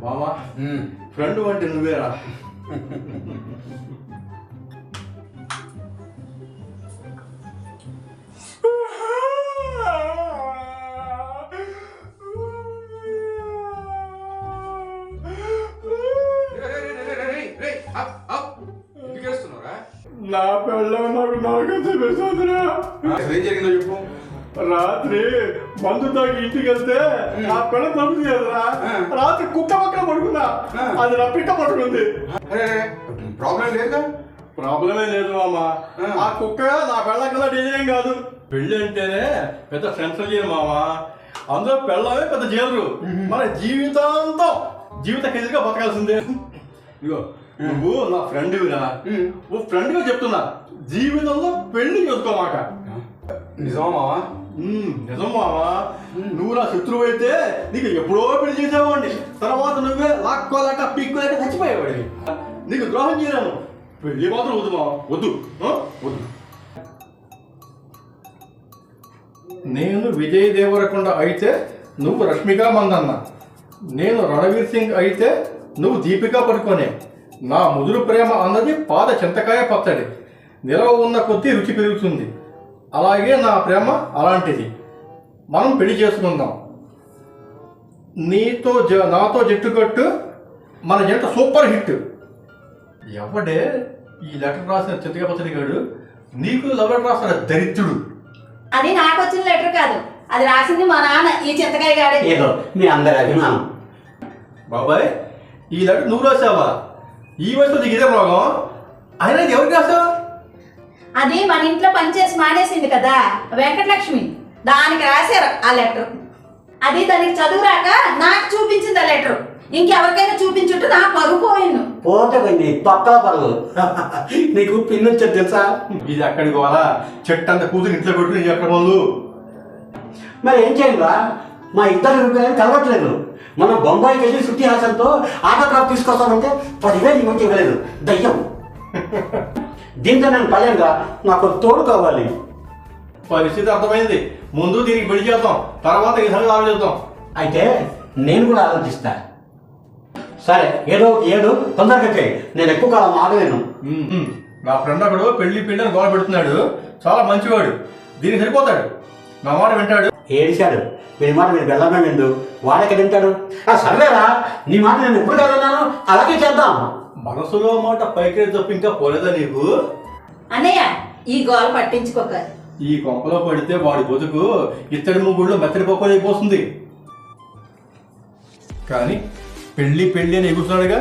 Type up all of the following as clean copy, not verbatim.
మామా ఫ్రెండ్ అంటే నువ్వేరా. నా పెళ్ళ నాకు నాకైతే పెడుతుందిరా. ఏం జరిగిందో చెప్పు. రాత్రి మందు తాగి ఇంటికి వెళ్తే నా పిల్ల తప్పుది కదరా. రాత్రి కుక్క పక్కన పడుకున్నా, అది నా పిక్క పట్టుకుంది. ప్రాబ్లం లేదా? ప్రాబ్లమే లేదు మామ. ఆ కుక్క నా పిల్ల కల్లా డేంజర్ కాదు. పెళ్ళి అంటేనే పెద్ద సెన్సర్ చేయరు మామ. అందులో పెళ్ళమే పెద్ద జైలరు. మన జీవిత ఖైదీగా బతకాల్సిందే. ఇగో నువ్వు నా ఫ్రెండ్విరా, నువ్వు ఫ్రెండ్గా చెప్తున్నా, జీవితంలో పెళ్లి చేసుకోమాక. నిజమా మావా? నిజం మావా. నువ్వు నా శత్రువు అయితే నీకు ఎప్పుడో పెళ్లి చేసేవాడిని. తర్వాత నువ్వే లాక్కోలేక పీక్కోలేక చచ్చిపోయేవాడివి. నీకు ద్రోహం చేయలేను. పెళ్లి మాత్రం వద్దు మావా, వద్దు వద్దు. నేను విజయ్ దేవరకొండ అయితే నువ్వు రష్మిక మందన్న, నేను రణవీర్ సింగ్ అయితే నువ్వు దీపికా పడుకోనే. నా ముదురు ప్రేమ అన్నది పాత చింతకాయ పచ్చడి, నిలవ ఉన్న కొద్దీ రుచి పెరుగుతుంది. అలాగే నా ప్రేమ అలాంటిది. మనం పెళ్లి చేసుకుందాం. నాతో జట్టు కట్టు, మన జంట సూపర్ హిట్. ఎవడే ఈ లెటర్ రాసిన చింతకాయ పచ్చడి గాడు నీకు లవ్ లెటర్ రాసిన దరిద్రుడు. అది నాకు వచ్చిన లెటర్ కాదు, అది రాసింది మా నాన్న ఈ చింతకాయ గాడే. ఏదో మీ అందరి అభిమానం. బాబాయ్, ఈ లెటర్ నువ్వు రాసావా? ఈ వయసులో నీకు ఇదే రోగం. అయినా ఎవరికి రాసావు? అది మన ఇంట్లో పనిచేసి మానేసింది కదా వెంకటలక్ష్మి, దానికి రాశారు ఆ లెటర్. అది దానికి చదువు రాక నాకు చూపించింది ఆ లెటర్. ఇంకెవరికైనా చూపించుంటే నాకు పరుగు పోయింది. పోతే పోయింది తొక్కల పరుగు. నీకు పిన్ను వచ్చేది తెలుసా? ఇది అక్కడికి పోవాలా? చెట్టు అంత కూతురు ఇంట్లో పెట్టుకుని ఎక్కడ వాళ్ళు. మరి ఏం చేయాలిరా? మా ఇద్దరు రూపాయలు కలవట్లేదు. మనం బొంబాయికి వెళ్ళి శృతి హాసన్తో ఆటోగ్రాఫ్ తీసుకొస్తామంటే 10,000 మంచి ఇవ్వలేదు దయ్యం. దీంతో నేను పలేనుగా, నాకు తోడు కావాలి. పరిస్థితి అర్థమైంది. ముందు దీనికి పెళ్లి చేద్దాం, తర్వాత ఈ సంగతి ఆలోచిద్దాం. అయితే నేను కూడా ఆలోచిస్తా. సరే, ఏదో ఏడు తొందరగా చేయి. నేను ఎక్కువ కాలం ఆగలేను. నా ఫ్రెండ్ అక్కడ పెళ్లి అని గోడ పెడుతున్నాడు. చాలా మంచివాడు, దీనికి సరిపోతాడు. నా మాట వింటాడు. ఏడిశాడు. వీడి మాట మీరు వెళ్ళమే విందు, వాడెక్కడ తింటాడు? సర్లేరా, నీ మాట నేను ఎప్పుడు కాదన్నాను, అలాగే చేద్దాం. మనసులో మాట పైకి తప్ప ఇంకా పోలేదా నీకు? అన్నయ్య, ఈ గోల పట్టించుకోక. ఈ కొంపలో పడితే వాడి బతుకు ఇత్తడి ముగ్గుళ్ళు మెత్తడి పోకపోయిపోతుంది. కానీ పెళ్లి అని ఎగురుతున్నాడుగా,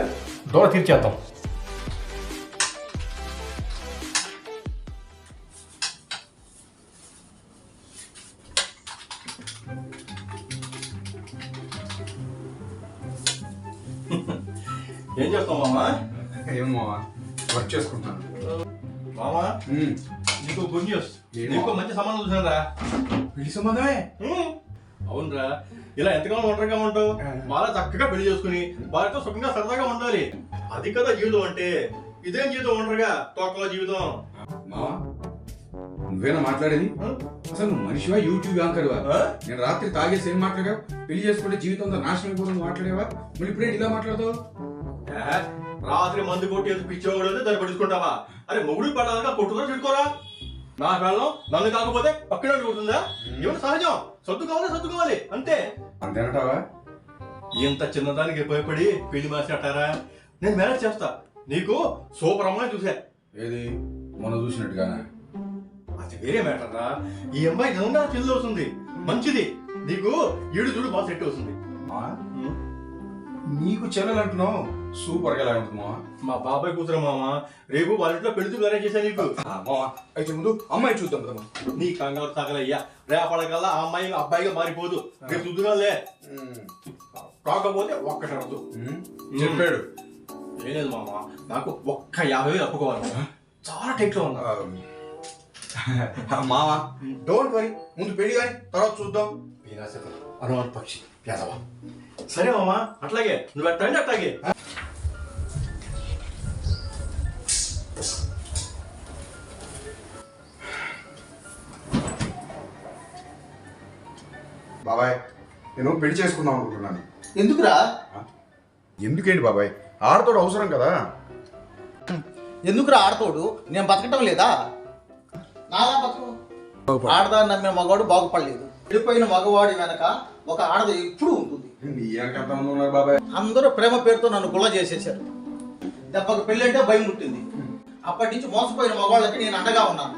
దూడ తీర్చేద్దాం. ఏం చేస్తాం మామా? ఏం మావా, వర్క్ చేసుకుంటాను. మామా, నీకు గుడ్ న్యూస్. నీకు మంచి సంబంధం చూసానరా. పెళ్లి సంబంధమే? అవునరా. ఇలా ఎంతగానో ఒంటరిగా ఉంటావు, బాగా చక్కగా పెళ్లి చేసుకుని వారితో సుఖంగా సరదాగా ఉండాలి. అది కదా జీవితం అంటే. ఇదేం జీవితం ఒంటరిగా తోకలో జీవితం. మావా, నువ్వేనా మాట్లాడేది? అసలు నువ్వు మనిషివా, యూట్యూబ్ యాంకర్వా? నేను రాత్రి తాగేసి ఏం మాట్లాడావు? పెళ్లి చేసుకుంటే జీవితంతో నాశనం అయిపోతుంది మాట్లాడేవా? మళ్ళీ ఇప్పుడే ఇలా మాట్లాడతావు? రాత్రి మందు కొట్టి ఎందుకు పిచ్చేవాడు దాన్ని పట్టించుకుంటావా? అరే మొగుడు పడాలగా కొట్టుకొని చెడుకోరా. నా వెళ్ళం నన్ను కాకపోతే పక్కన కొడుతుందా? ఏమిటి సహజం. సర్దుకోవాలి అంతే. అంతేనంటావా? ఇంత చిన్నదానికి భయపడి పెళ్లి మాసినట్టారా? నేను మేనేజ్ చేస్తా. నీకు సూపర్ అమ్మాయి చూసా. ఏది మొన్న చూసినట్టుగానా? అది వేరే మ్యాటర్ రా. ఈ అమ్మాయి నిజంగా చెల్లి అవుతుంది, మంచిది. నీకు ఈడు చూడు బాగా సెట్ అవుతుంది. నీకు చెల్లెలు అంటున్నావు, సూపర్ గా ఎలా ఉంటుంది మావా? మా బాబాయ్ కూతురు మామ. రేపు వాళ్ళ ఇంట్లో పెళ్లి అరేంజ్ చేశా నీకు. మావా, అయితే ముందు అమ్మాయి చూద్దాం కదా. నీ కంగారు తగలయ్యా. రేపడకల్లా ఆ అమ్మాయి అబ్బాయిగా మారిపోదు. రేపు చూద్దుగాలే. కాకపోతే ఒక్కటరదు చెప్పాడు. ఏం లేదు మామ, నాకు ఒక్క 50,000 అప్పుకోవాలి. చాలా టైట్ లో ఉన్నా మావా. డోంట్ వరీ, ముందు పెళ్లి కానీ తర్వాత చూద్దాం. అనుమాన పక్షి పేదవా. సరే మామా, అట్లాగే నువ్వు ఎట్టండి అట్లాగే. బాబాయ్, నేను పెళ్లి చేసుకుందాం అనుకుంటున్నాను. ఎందుకురా? ఎందుకేంటి బాబాయ్, ఆడతోడు అవసరం కదా. ఎందుకురా ఆడతోడు? నేను బతకటం లేదా? నాలా బతుకు. ఆడదాన్ని నమ్మిన మగవాడు బాగుపడలేదు. వెళ్ళిపోయిన మగవాడి వెనక ఒక ఆడది ఎప్పుడు ఉంటుంది. బాబాయ్ అందరూ ప్రేమ పేరుతో నన్ను గుల్ల చేసేసారు. దెబ్బకు పెళ్ళంటే భయం పుట్టింది. అప్పటి నుంచి మోసపోయిన మగవాళ్ళకి నేను అండగా ఉన్నాను.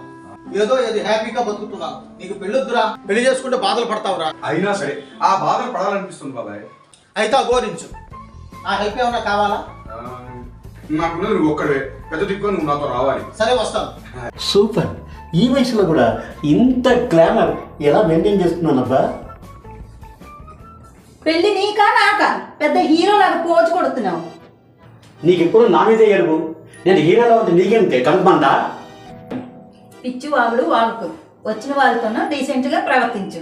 ఏదో హ్యాపీగా బతుకుతున్నాను. నీకు పెళ్ళొద్దురా, పెళ్లి చేసుకుంటే బాధలు పడతావురా. అయినా సరే ఆ బాధలు పడాలనిపిస్తుంది బాబాయ్. అయితే అఘోరించు. నా హెల్ప్ ఏమన్నా కావాలా? నాకున్నది నువ్వు ఒక్కడే, పెద్ద దిక్కు నువ్వు నాతో రావాలి. సరే వస్తాను. సూపర్. ఈ వయసులో కూడా ఇంత గ్లామర్ ఎలా మెయింటైన్ చేస్తున్నానబ్బా. పెళ్లి నీకా నాకా? పెద్ద హీరో లాగా పోజు కొడుతున్నావు. నీకు ఎప్పుడు నా మీదే ఎరుగు. నేను హీరోలో ఉంటే నీకేంటే కనుక్కుంటా. పిచ్చి వాగుడు వాగుకు. వచ్చిన వాళ్ళతోనూ డీసెంట్గా ప్రవర్తించు.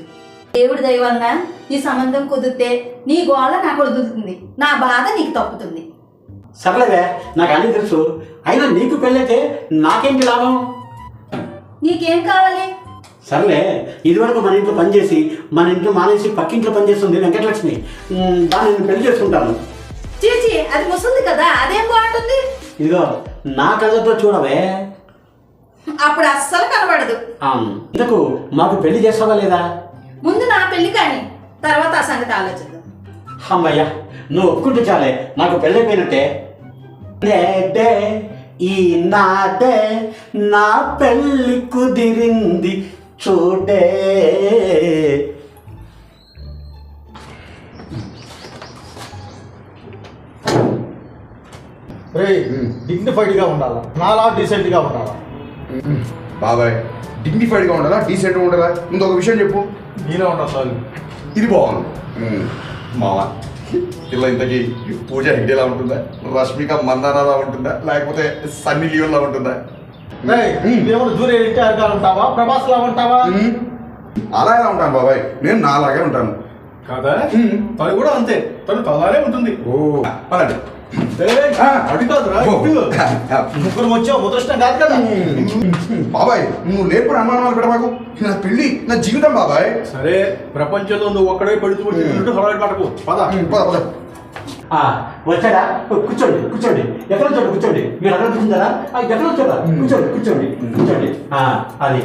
దేవుడి దయ వలన నీ సంబంధం కుదిరితే నీ గోళ నాకు వదులుతుంది, నా బాధ నీకు తప్పుతుంది. సర్లేదే, నాకు అన్నీ తెలుసు. అయినా నీకు పెళ్ళైతే నాకేంటి లాభం? నీకేం కావాలి? సర్లే, ఇదివరకు మన ఇంట్లో పనిచేసి మన ఇంట్లో మానేసి పక్కింట్లో పనిచేస్తుంది వెంకటలక్ష్మి. దాన్ని నేను పెళ్లి చేసుకుంటాను. చీచి, అది ముసలిది కదా, అదేం బాగుంటుంది? ఇదిగో నా కళ్ళతో చూడవే. అప్పుడు అస్సలు కనబడదు. ఇంతకు మాకు పెళ్లి చేస్తావా లేదా? ముందు నా పెళ్లి కానీ తర్వాత ఆ సంగతి ఆలోచిద్దాం. అమ్మయ్యా, నువ్వు ఒప్పుకుంటే చాలే, నాకు పెళ్ళైపోయినట్టే. ఈనాడే నా పెళ్ళి కుదిరింది చూడే. డిగ్నిఫైడ్గా ఉండాలా, నాలా డీసెంట్గా ఉండాలా. బాబాయ్ డిగ్నిఫైడ్గా ఉండాలా, డీసెంట్గా ఉండాలా? ఇంకొక విషయం చెప్పు. నేనే ఉంటాను సార్. ఇది బాగుంది మావా. ఇలా ఇంతకీ పూజ హెగ్డేలా ఉంటుందా, రష్మిక మందానాలా ఉంటుందా, లేకపోతే సన్నీ లియోన్లా ఉంటుందా? ఏమన్నా జూనియర్ ఎన్టీఆర్ గారు ఉంటావా, ప్రభాస్ లా ఉంటావా? అలా ఎలా ఉంటాను బాబాయ్, నేను నాలాగే ఉంటాను కదా. తను కూడా అంతే, తను తలానే ఉంటుంది. ఓ అలాంటి అది కాదురా, ముగ్గురు వచ్చావు, ముదృష్టం కాదు కదా. బాబాయ్ నువ్వు లేపుడు అనుమానాలు పెట్టమాకు. నా పెళ్లి నా జీవితం బాబాయ్. సరే, ప్రపంచంలో నువ్వు ఒక్కడే పెడుతూ హడావిడి పడకు. పద పద పద. వచ్చాడా? కూర్చోండి కూర్చోండి. ఎక్కడ వచ్చాడు? కూర్చోండి. మీరు అక్కడ కూర్చుంటారా? ఎక్కడ వచ్చాడా? కూర్చోండి కూర్చోండి కూర్చోండి. అది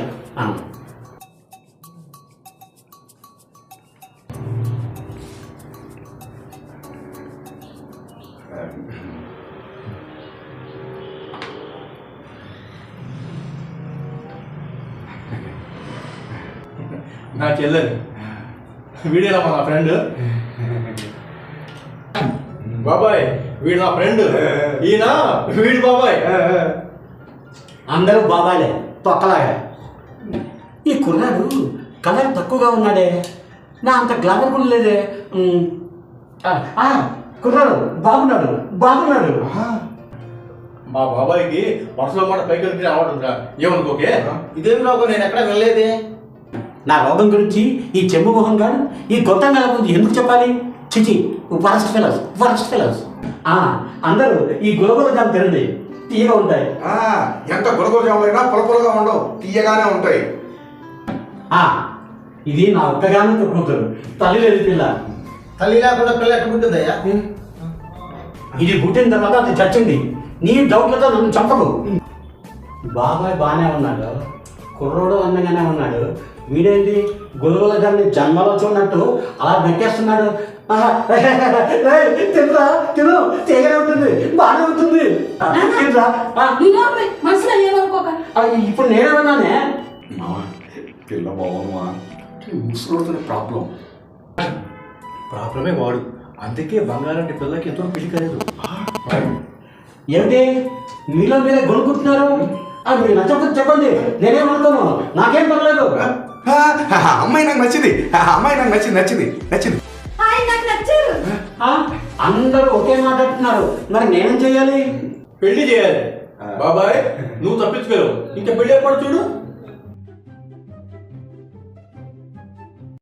నా చెల్లెలు వీడేనా మా ఫ్రెండ్ బాబాయ్. వీడు నా ఫ్రెండ్, ఈయన వీడి బాబాయ్. అందరూ బాబాయిలే తొక్కలాగా. ఈ కుర్రాడు కలర్ తక్కువగా ఉన్నాడే, నా అంత గ్లామర్ కూడా లేదే. కుర్రాడు బాగున్నాడు బాగున్నాడు. మా బాబాయ్కి వరుసలో మాట పైకి వెళ్ళి రావట్లేదురా, ఏమనుకోకే. ఇదేమి రోగం, నేను ఎక్కడ వెళ్ళలేదే. నా రోగం గురించి ఈ చెంబు మొహం గారు ఈ గొట్టంగాల గురించి ఎందుకు చెప్పాలి? చిచి, వరస్ట్ ఫెలోస్. అందరూ ఈ గులగుల జామ్ తినండి, తీయగా ఉంటాయి. ఎంత గొడగొడ జాములైనా పొలపొలగా ఉండవు, తీయగానే ఉంటాయి. ఇది నా ఒక్కగానే కూతురు, తల్లి లేదు పిల్ల. తల్లి లేకుండా పిల్ల ఎక్కడ పుట్టిందయ్యా? ఇది పుట్టిన తర్వాత అది చచ్చింది. నీ డౌట్లతో నన్ను చంపకు. బాబాయ్ బాగానే ఉన్నాడు, కుర్రోడు అందంగానే ఉన్నాడు. వీడేంటి గురుగుల గారిని జన్మలో చూడనట్టు అలా నెక్కేస్తున్నాడు. తినరా, తిను, తీగనే ఉంటుంది, బాగానే ఉంటుంది. తినరా. మనసులో ఏమనుకోక. ఇప్పుడు నేనేమన్నానే? పిల్ల బాగున్నా ప్రాబ్లమే వాడు, అందుకే బంగారంటి పిల్లకి ఎంతో పిలికలేదు. ఏమిటి మీలో మీరే గొనుక్కుంటున్నారు? మీరు నచ్చకపోతే చెప్పండి, నేనేమనుకోను, నాకేం పర్లేదు. అమ్మాయి నాకు నచ్చింది, అమ్మాయి నాకు నచ్చింది. నాకు నచ్చారు. అందరూ ఒకే మాట్లాడుతున్నారు, మరి నేనేం చెయ్యాలి? పెళ్లి చేయాలి బాబాయ్. నువ్వు తప్పించుకోలేవు, ఇంకా పెళ్లి ఎప్పుడు చూడు.